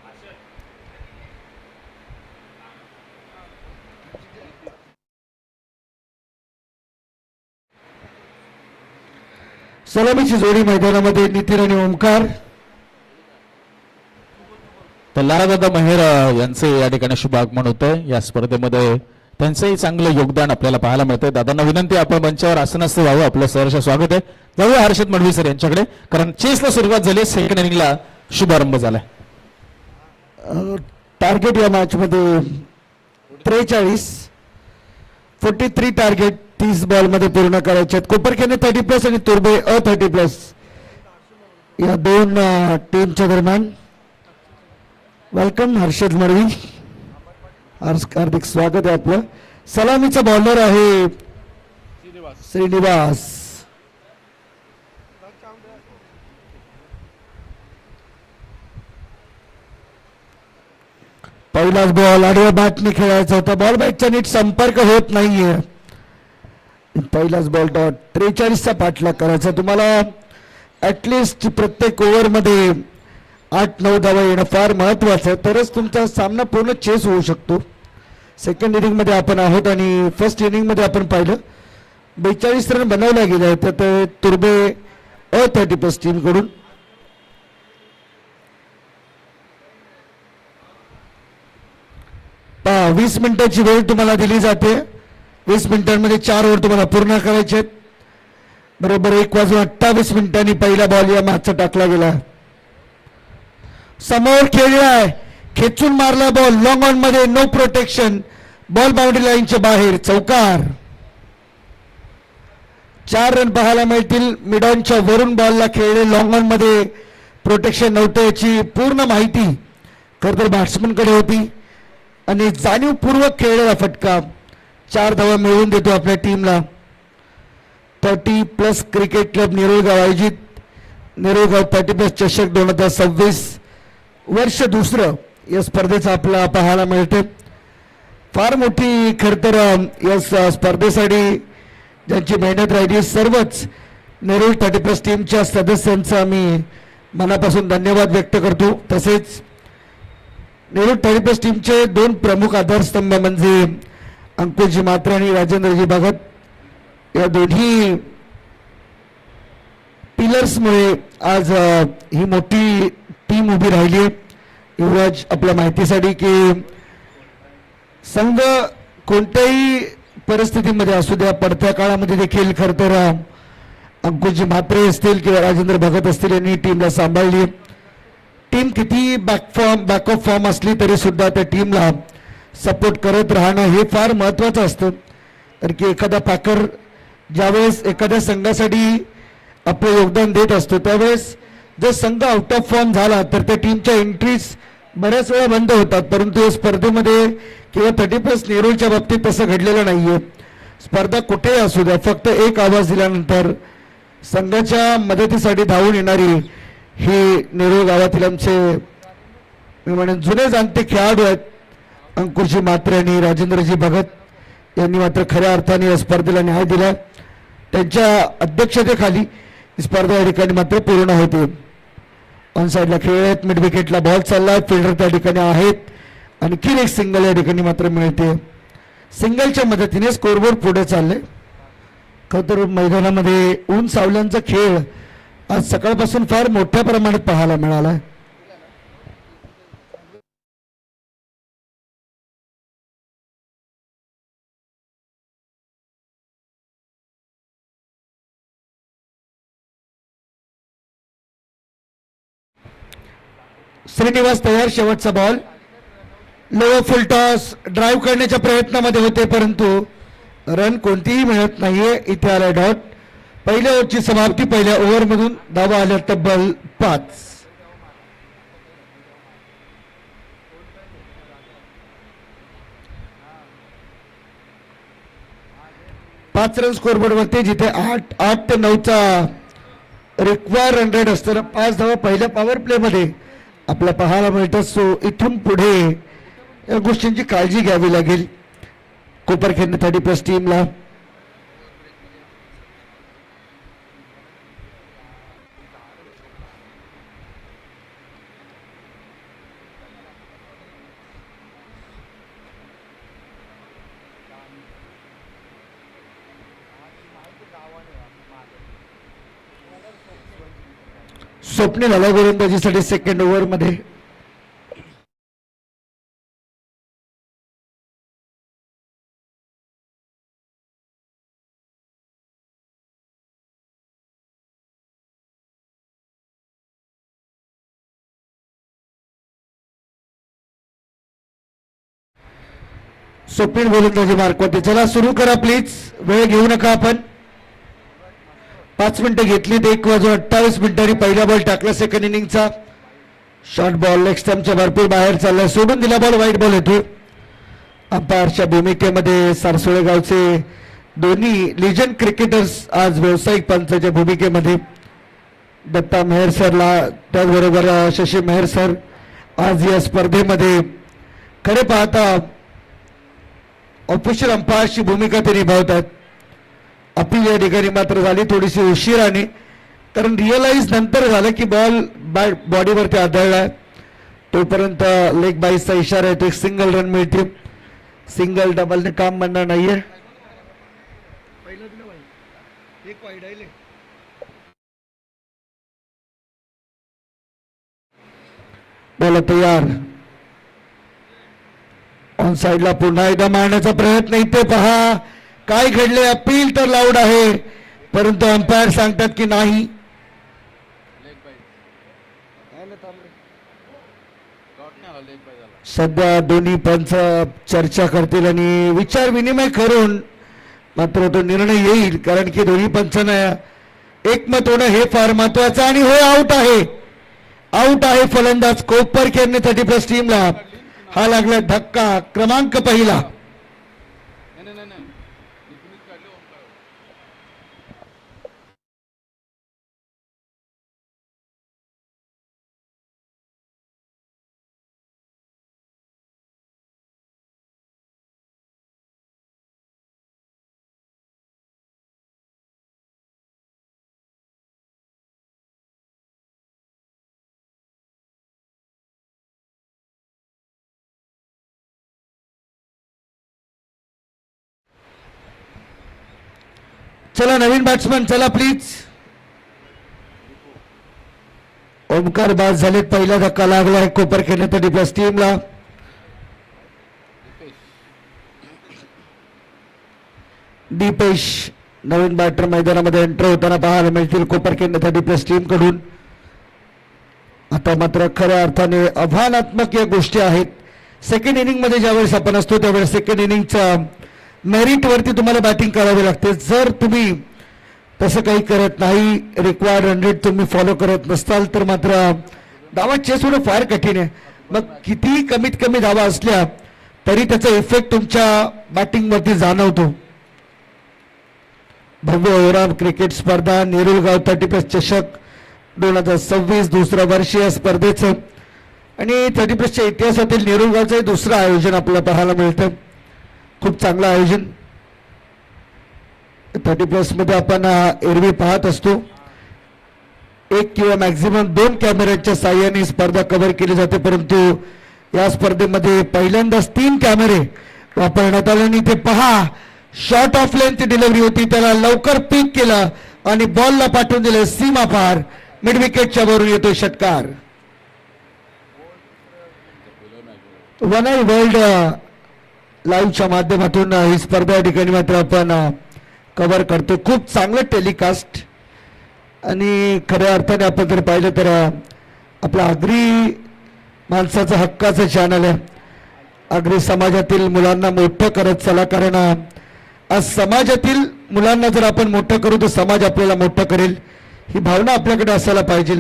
सलामीची जोडी मैदानामध्ये नितीन आणि ओमकार. तर लारादादा मेहर यांचे या ठिकाणी शुभ आगमन होतंय. या स्पर्धेमध्ये त्यांचंही चांगलं योगदान आपल्याला पाहायला मिळतंय. दादांना विनंती आपण मंचावर आसनस्थ व्हावं. आपलं सहर्ष स्वागत आहे. जाऊया हर्षद मडवी सर यांच्याकडे, कारण चेसला सुरुवात झाली. सेकंड इनिंगला शुभारंभ झालाय. टार्गेट या मॅच मध्ये 43 टार्गेट 30 बॉल मध्ये पूर्ण करायचे आहेत. कोपरखेने 30+ आणि तुर्बे 30+, या दोन टीमच्या दरम्यान. वेलकम हर्षद मडवी, हार्दिक स्वागत आहे आपलं. सलामीचा बॉलर आहे श्रीनिवास. पहिलाच बॉल आडव्या बॅटने खेळायचा होता. बॉल बॅटचा नीट संपर्क होत नाहीये. पहिलाच बॉल डॉट. 43चा पाठलाग करायचा तुम्हाला. ऍटलिस्ट प्रत्येक ओव्हरमध्ये 8-9 धावा येणं फार महत्वाचं आहे, तरच तुमचा सामना पूर्ण चेस होऊ शकतो. सेकंड इनिंग मध्ये आपण आहोत आणि फर्स्ट इनिंग मध्ये आपण पाहिलं 42 रन बनवल्या गेले आहेत तर तुर्बे 30+ टीम कडून. पहा 20 मिनिटाची वेळ तुम्हाला दिली जाते. 20 मिनिटांमध्ये 4 ओव्हर तुम्हाला पूर्ण करायचे आहेत. बरोबर 1:28 पहिला बॉल या मॅचचा टाकला गेला. समोर खेळलाय, खेचून मारला बॉल लॉंग ऑन मध्ये. No protection. बॉल बाउंड्री लाईनच्या बाहेर. चौकार. 4 रन पाहायला मिळतील. मिड ऑनच्या वरून बॉलला खेळले. लॉंग ऑन मध्ये प्रोटेक्शन नव्हतं याची पूर्ण माहिती खरं तर बॅट्समन कडे होती आणि जाणीवपूर्वक खेळलेला फटका 4 धावा मिळवून देतो आपल्या टीमला. 30+ क्रिकेट क्लब नेरुळगाव आयोजित नेरुळगाव 30+ चषक 2026 वर्ष दुसरं या स्पर्धेचं आपल्याला पाहायला मिळते. फार मोठी खरं तर या स्पर्धेसाठी ज्यांची मेहनत राहिली सर्वच नेरुळ 30+ टीमच्या सदस्यांचा आम्ही मनापासून धन्यवाद व्यक्त करतो. तसेच नेरुळ 30+ टीमचे 2 प्रमुख आधारस्तंभ म्हणजे अंकुशजी मात्रे आणि राजेंद्रजी भगत. या दोन्ही पिलर्समुळे आज ही मोठी टीम उभी राहिली आहे. युवराज आपल्या माहितीसाठी की संघ कोणत्याही परिस्थितीमध्ये असू द्या, पडत्या काळामध्ये देखील खरं तर अंकुशजी म्हात्रे असतील किंवा राजेंद्र भगत असतील यांनी टीमला सांभाळली. टीम किती बॅक ऑफ फॉर्म असली तरी सुद्धा त्या टीमला सपोर्ट करत राहणं हे फार महत्वाचं असतं. कारण की एखादा पॅकर ज्यावेळेस एखाद्या संघासाठी आपलं योगदान देत असतो त्यावेळेस जर संघ आउट ऑफ फॉर्म झाला तर त्या टीमच्या एंट्रीज बऱ्याच वेळा बंद होतात. परंतु या स्पर्धेमध्ये किंवा 30+ नेरुळच्या बाबतीत तसं घडलेलं नाहीये. स्पर्धा कुठेही असू द्या, फक्त एक आवाज दिल्यानंतर संघाच्या मदतीसाठी धावून येणारी ही नेरुळ गावातील आमचे मी म्हणेन जुने जाणते खेळाडू आहेत. अंकुशजी म्हात्रे आणि राजेंद्रजी भगत यांनी मात्र खऱ्या अर्थाने या स्पर्धेला न्याय दिला. त्यांच्या अध्यक्षतेखाली ही स्पर्धा या ठिकाणी मात्र पूर्ण होते. ऑन साईडला खेळ आहेत, मिड विकेटला बॉल चाललाय, फिल्डर त्या ठिकाणी आहेत आणि किल एक सिंगल या ठिकाणी मात्र मिळते. सिंगलच्या मदतीने स्कोरबोर्ड पुढे चालले. खरं तर मैदानामध्ये ऊन सावल्यांचा खेळ आज सकाळपासून फार मोठ्या प्रमाणात पाहायला मिळाला. श्रीनिवास तयार. शेवटचा बॉल लोअर फुल टॉस ड्राईव्ह करण्याच्या प्रयत्नामध्ये होते, परंतु रन कोणतीही मिळत नाहीये. इथे आला डॉट. पहिल्या ओव्हरची समाप्ती. पहिल्या ओव्हरमधून धावा आल्या तब्बल 5. 5 रन स्कोरबोर्डवरती, जिथे 8 ते 9चा रिक्वायर रन रेट असताना 5 धावा पहिल्या पॉवर प्ले मध्ये आपल्या पाहायला मिळतात. सो इथून पुढे या गोष्टींची काळजी घ्यावी लागेल कोपरखेडणे 30+ टीमला. स्वप्नील आला गोलंदाजीसाठी सेकंड ओव्हर मध्ये. स्वप्नील गोलंदाजी मार्कवरती. चला सुरू करा प्लीज, वेळ घेऊ नका आपण. 5 मिनिटं घेतली. 1:28 मिनिटांनी पहिला बॉल टाकला सेकंड इनिंगचा. शॉर्ट बॉल लेग स्टंपच्या भरपूर बाहेर चालला. सोडून दिला बॉल. वाईट बॉल येतो. अंपायरच्या भूमिकेमध्ये सारसोळे गावचे दोन्ही लिजंड क्रिकेटर्स आज व्यावसायिक पंचाच्या भूमिकेमध्ये. दत्ता मेहर सरला, त्याचबरोबर शशी मेहर सर आज या स्पर्धेमध्ये खरे पाहता ऑफिशियल अंपायरची भूमिका ते निभावतात. अपील या ठिकाणी मात्र झाली थोडीशी उशिराने, कारण रिअलाइज नंतर झालं की बॉल बॉडीवरती आदळलाय. तोपर्यंत लेग बाईसचा इशारा येतो. एक सिंगल रन मिळते. सिंगल डबलने काम बनणार नाहीये. बॉल तयार. ऑन साइडला पुन्हा एकदा मारण्याचा प्रयत्न. इथे पहा काय घडले. अपील तर लाऊड आहे, परंतु अंपायर सांगतात की नाही. सध्या दोन्ही पंच चर्चा करतील आणि विचार विनिमय करून मात्र तो निर्णय येईल, कारण की दोन्ही पंचांना एकमत होणं हे फार महत्वाचं. आणि हो, आउट आहे. आउट आहे फलंदाज कोपरखेडणे 30+ टीमला. हा लागला धक्का. क्रमांक पहिला. चला नवीन बॅट्समन, चला प्लीज. ओमकार बाद झालेत. पहिला धक्का लागला आहे कोपरखेडणे 30+ टीमला. दीपेश नवीन बॅटर मैदानामध्ये एंटर होताना पाहायला मिळतील कोपरखेडणे 30+ टीम कडून. आता मात्र खऱ्या अर्थाने आव्हानात्मक या गोष्टी आहेत. सेकंड इनिंग मध्ये ज्यावेळेस आपण असतो त्यावेळेस सेकंड इनिंगच्या मेरिट वरती तुम्हाला बॅटिंग करावी लागते. जर तुम्ही तसं काही करत नाही, रिक्वायर्ड रन रेट तुम्ही फॉलो करत नसताल, तर मात्र धावा चेस होणं फार कठीण आहे. मग कितीही कमीत कमी धावा असल्या तरी त्याचा इफेक्ट तुमच्या बॅटिंग वरती जाणवतो. भव्य ओव्हरऑल क्रिकेट स्पर्धा नेरुलगाव 30+ चषक 2026 दुसऱ्या वर्षी या स्पर्धेचं आणि 30+च्या इतिहासातील नेरुलगावचं दुसरं आयोजन आपल्याला पाहायला मिळतं. खूप चांगलं आयोजन. 30+ मध्ये आपण एरवी पाहत असतो 1 किंवा मॅक्झिमम 2 कॅमेऱ्याच्या साह्याने स्पर्धा कव्हर केली जाते, परंतु या स्पर्धेमध्ये पहिल्यांदाच 3 कॅमेरे वापरण्यात आले. आणि ते पहा शॉर्ट ऑफ लेंथ डिलिव्हरी होती, त्याला लवकर पिक केलं आणि बॉलला पाठवून दिले सीमा पार. मिड विकेटच्या वरून येतो षटकार. वन आय वर्ल्ड लाईव्हच्या माध्यमातून ही स्पर्धा या ठिकाणी मात्र आपण कव्हर करतो. खूप चांगलं टेलिकास्ट आणि खऱ्या अर्थाने आपण जर पाहिलं तर आपला आगरी माणसाचा हक्काचं चॅनल आहे. अगदी समाजातील मुलांना मोठं करत चला, कारण आज समाजातील मुलांना जर आपण मोठं करू तर समाज आपल्याला मोठं करेल, ही भावना आपल्याकडे असायला पाहिजे.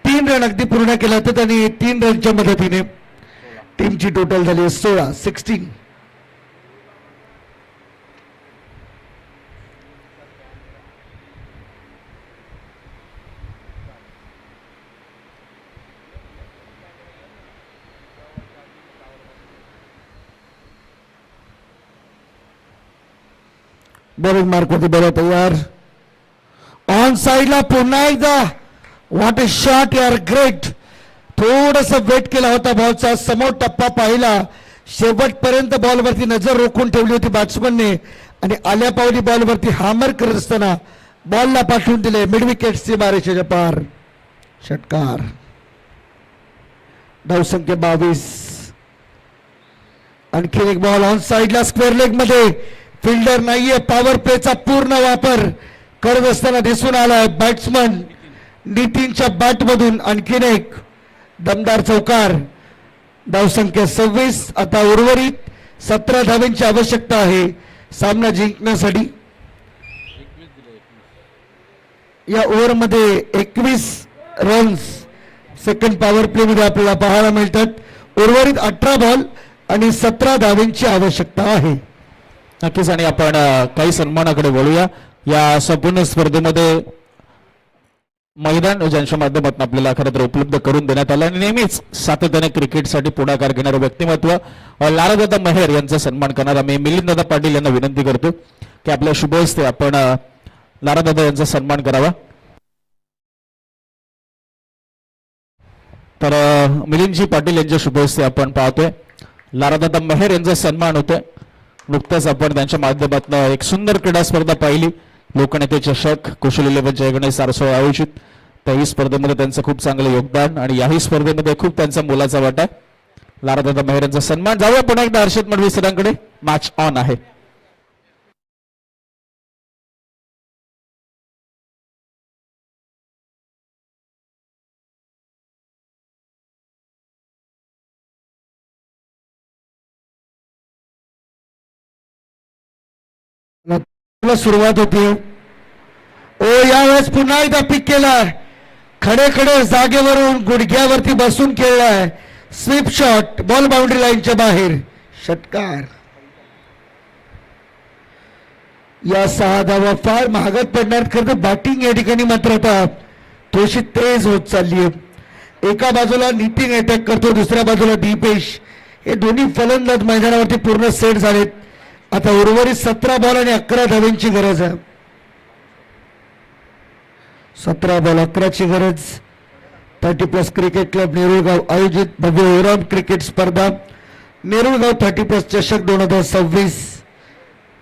3 रन अगदी पूर्ण केला होता त्यांनी. 3 रनच्या मदतीने टीमची टोटल झाली 16. बरेच मार्क होते. बरं तयार. ऑन साइडला पुन्हा एकदा. व्हॉट अ शॉट यार, ग्रेट. थोडस वेट केला होता बॉलचा, समोर टप्पा पाहिला, शेवटपर्यंत बॉलवरती नजर रोखून ठेवली होती बॅट्समनने आणि आल्या पावली बॉलवरती हामर करत असताना बॉलला पाठवून दिले मिड विकेटची बारेच्या पार. षटकार. धावसंख्या 22. आणखी एक बॉल ऑन साइडला स्क्वेअर लेग मध्ये. फिल्डर नाहीये. पॉवर प्लेचा पूर्ण वापर करत असताना दिसून आलाय बॅट्समन नितीनच्या बॅट मधून. आणखीन एक दमदार चौकार. धावसंख्या 26. आता उर्वरित 17 धावांची आवश्यकता आहे सामना जिंकण्यासाठी. या ओव्हरमध्ये 21 रन्स सेकंड पॉवर प्ले मध्ये आपल्याला पाहायला मिळतात. उर्वरित 18 बॉल आणि 17 धावांची आवश्यकता आहे. नक्कीच. आणि आपण काही सन्मानाकडे वळूया. या संपूर्ण स्पर्धेमध्ये मैदान ज्यांच्या माध्यमातून आपल्याला खरं तर उपलब्ध करून देण्यात आलं आणि नेहमीच सातत्याने क्रिकेटसाठी पुढाकार घेणारं व्यक्तिमत्व लारादादा मेहर यांचा सन्मान करणार आम्ही मिलिंददादा पाटील यांना विनंती करतो की आपल्या शुभ हस्ते आपण लारादादा यांचा सन्मान करावा. तर मिलिंदजी पाटील यांच्या शुभ हस्ते आपण पाहतोय लारादादा मेहर यांचा सन्मान होतोय. नुकताच आपण त्यांच्या माध्यमातून एक सुंदर क्रीडा स्पर्धा पाहिली, लोकनेते चषक कुशल 11 जयगणेश सारसोळ आयोजित. त्याही स्पर्धेमध्ये त्यांचं खूप चांगलं योगदान आणि याही स्पर्धेमध्ये खूप त्यांचा मोलाचा वाटा आहे. लारादादा मेहर यांचा सन्मान. जाऊया पुन्हा एकदा हर्षद मडवी सरांकडे. मॅच ऑन आहे. सुरुवात होती. ओ यावेळेस पुन्हा एकदा पिक केलाय. खडे खडे जागेवरून गुडघ्यावरती बसून खेळलाय. Sweep shot. बॉल बाउंड्री लाईनच्या बाहेर. षटकार. या 6 धावा फार महागात पडणार. खरं बॅटिंग या ठिकाणी मात्र आता थोडीशी तेज होत चालली आहे. एका बाजूला नितीन अटॅक करतो, दुसऱ्या बाजूला दीपेश. हे दोन्ही फलंदाज मैदानावरती पूर्ण सेट झालेत. आता उर्वरित 17 बॉल आणि 11 धावांची गरज आहे. 17 बॉल 11ची गरज. 30+ क्रिकेट क्लब नेरुळगाव आयोजित भव्य ओव्हरऑल क्रिकेट स्पर्धा नेरुळगाव 30+ चषक 2026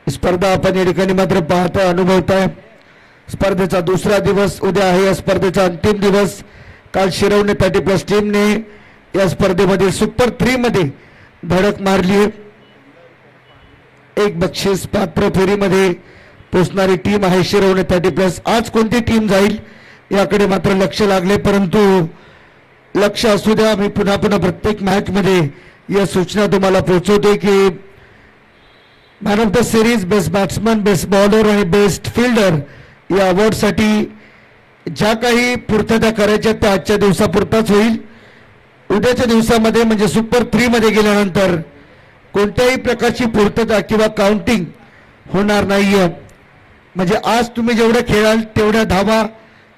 स्पर्धा आपण या ठिकाणी मात्र पाहताय, अनुभवताय. स्पर्धेचा दुसरा दिवस उद्या आहे. या स्पर्धेचा अंतिम दिवस. काल शिरवणे 30+ टीमने या स्पर्धेमध्ये सुपर 3 मध्ये धडक मारली आहे. एक बक्षीस पात्र फेरीमध्ये पोचणारी टीम आहे शिरवणे 30+. आज कोणती टीम जाईल याकडे मात्र लक्ष लागले, परंतु लक्ष असू द्या. मी पुन्हा पुन्हा प्रत्येक मॅच मध्ये या सूचना तुम्हाला पोहोचवते की man of the series, best batsman, best bowler आणि बेस्ट फिल्डर या अवॉर्डसाठी ज्या काही पूर्तता करायच्या त्या आजच्या दिवसापुरताच होईल. उद्याच्या दिवसामध्ये म्हणजे सुपर 3 मध्ये गेल्यानंतर कोणत्याही प्रकारची पूर्तता किंवा काउंटिंग होणार नाहीये. म्हणजे आज तुम्ही जेवढे खेळाल तेवढ्या धावा,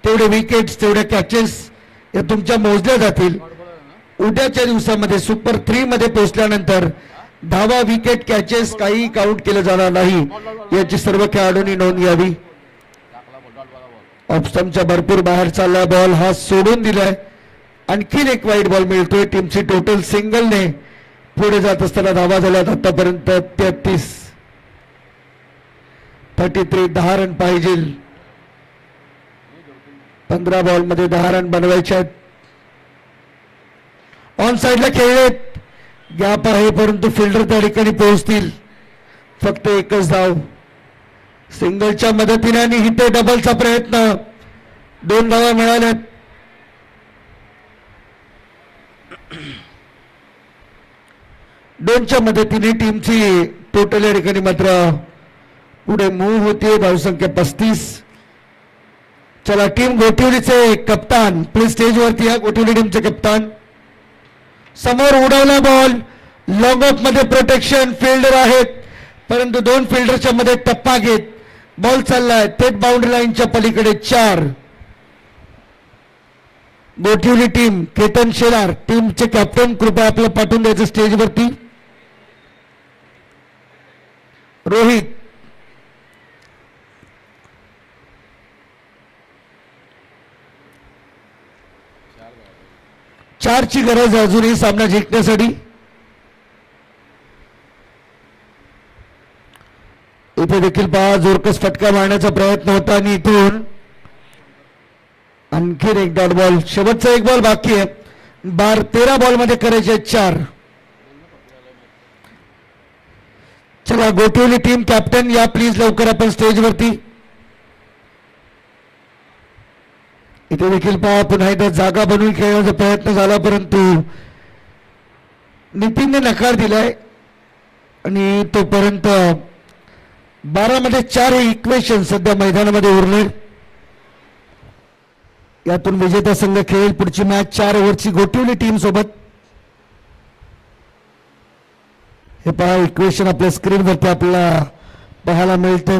तेवढे विकेट्स, तेवढ्या कॅचेस या तुमच्या मोजल्या जातील. उद्याच्या दिवसामध्ये सुपर 3 मध्ये पोहोचल्यानंतर धावा, विकेट, कॅचेस काही काउंट केलं जाणार नाही याची सर्व खेळाडूंनी नोंद घ्यावी. ऑफस्टमच्या भरपूर बाहेर चालला बॉल हा सोडून दिलाय. आणखीन एक वाईट बॉल मिळतोय. टीमची टोटल सिंगलने पुढे जात असताना धावा झाल्यात आतापर्यंत 33. 33 10 रन पाहिजे. 15 बॉल मध्ये 10 रन बनवायचे आहेत. ऑन साइडला खेळलेत. गॅप आहे परंतु फिल्डर त्या ठिकाणी पोहोचतील. फक्त एकच धाव. सिंगलच्या मदतीने आणि इथे डबलचा प्रयत्न. 2 धावा मिळाल्यात. दोनच्या मदतीने टीमची टोटल या ठिकाणी मात्र पुढे मूव्ह होते. धावसंख्या 35. चला टीम गोटिवलीचे कप्तान प्लीज स्टेजवरती या. गोटिवली टीमचे कप्तान समोर उडवला बॉल. लॉंग ऑफ मध्ये प्रोटेक्शन फिल्डर आहेत परंतु दोन फिल्डरच्या मध्ये टप्पा घेत बॉल चाललाय थेट बाउंड्री लाईनच्या पलीकडे. 4 गोटिवली टीम. केतन शेलार टीमचे कॅप्टन कृपया आपलं पाठवून द्यायचं स्टेजवरती. रोहित चारची गरज आहे अजूनही सामना जिंकण्यासाठी. इथे देखील पहा जोरकस फटका मारण्याचा प्रयत्न होता आणि इथून आणखीन एक डॉट बॉल. शेवटचा एक बॉल बाकी आहे. 13 बॉल मध्ये करायचे 4. चला गोटिवली टीम कॅप्टन या प्लीज लवकर आपण स्टेजवरती. इथे देखील पहा पुन्हा एकदा जागा बनवून खेळण्याचा प्रयत्न झाला परंतु नितीनने नकार दिलाय आणि तोपर्यंत 12 मध्ये 4 हे इक्वेशन सध्या मैदानामध्ये उरले. यातून विजेता संघ खेळेल पुढची मॅच 4 ओव्हरची गोटिवली टीम सोबत. हे पहा इक्वेशन आपल्या स्क्रीनवरती आपल्याला पाहायला मिळतं.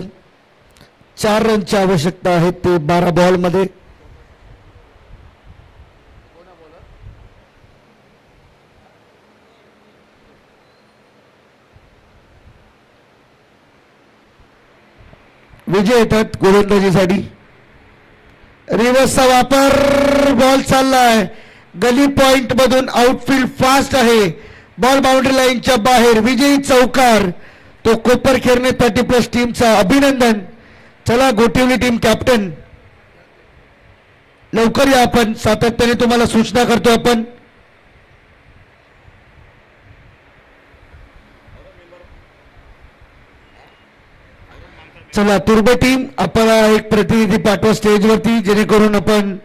4 रनची आवश्यकता आहे ते 12 बॉल मध्ये. विजय येतात गोलंदाजीसाठी. रिव्हर्सचा वापर. बॉल चाललाय गली पॉइंट मधून. आउटफील्ड फास्ट आहे. बॉल बाउंड्री लाईनच्या बाहेर. विजयी चौकार तो कोपर खेरणे 30+ टीमचा. अभिनंदन. चला गोटिवली टीम कॅप्टन लवकर या. आपण सातत्याने तुम्हाला सूचना करतो आपण. चला तुर्बे टीम आपण एक प्रतिनिधी पाठवा स्टेजवरती जेणेकरून आपण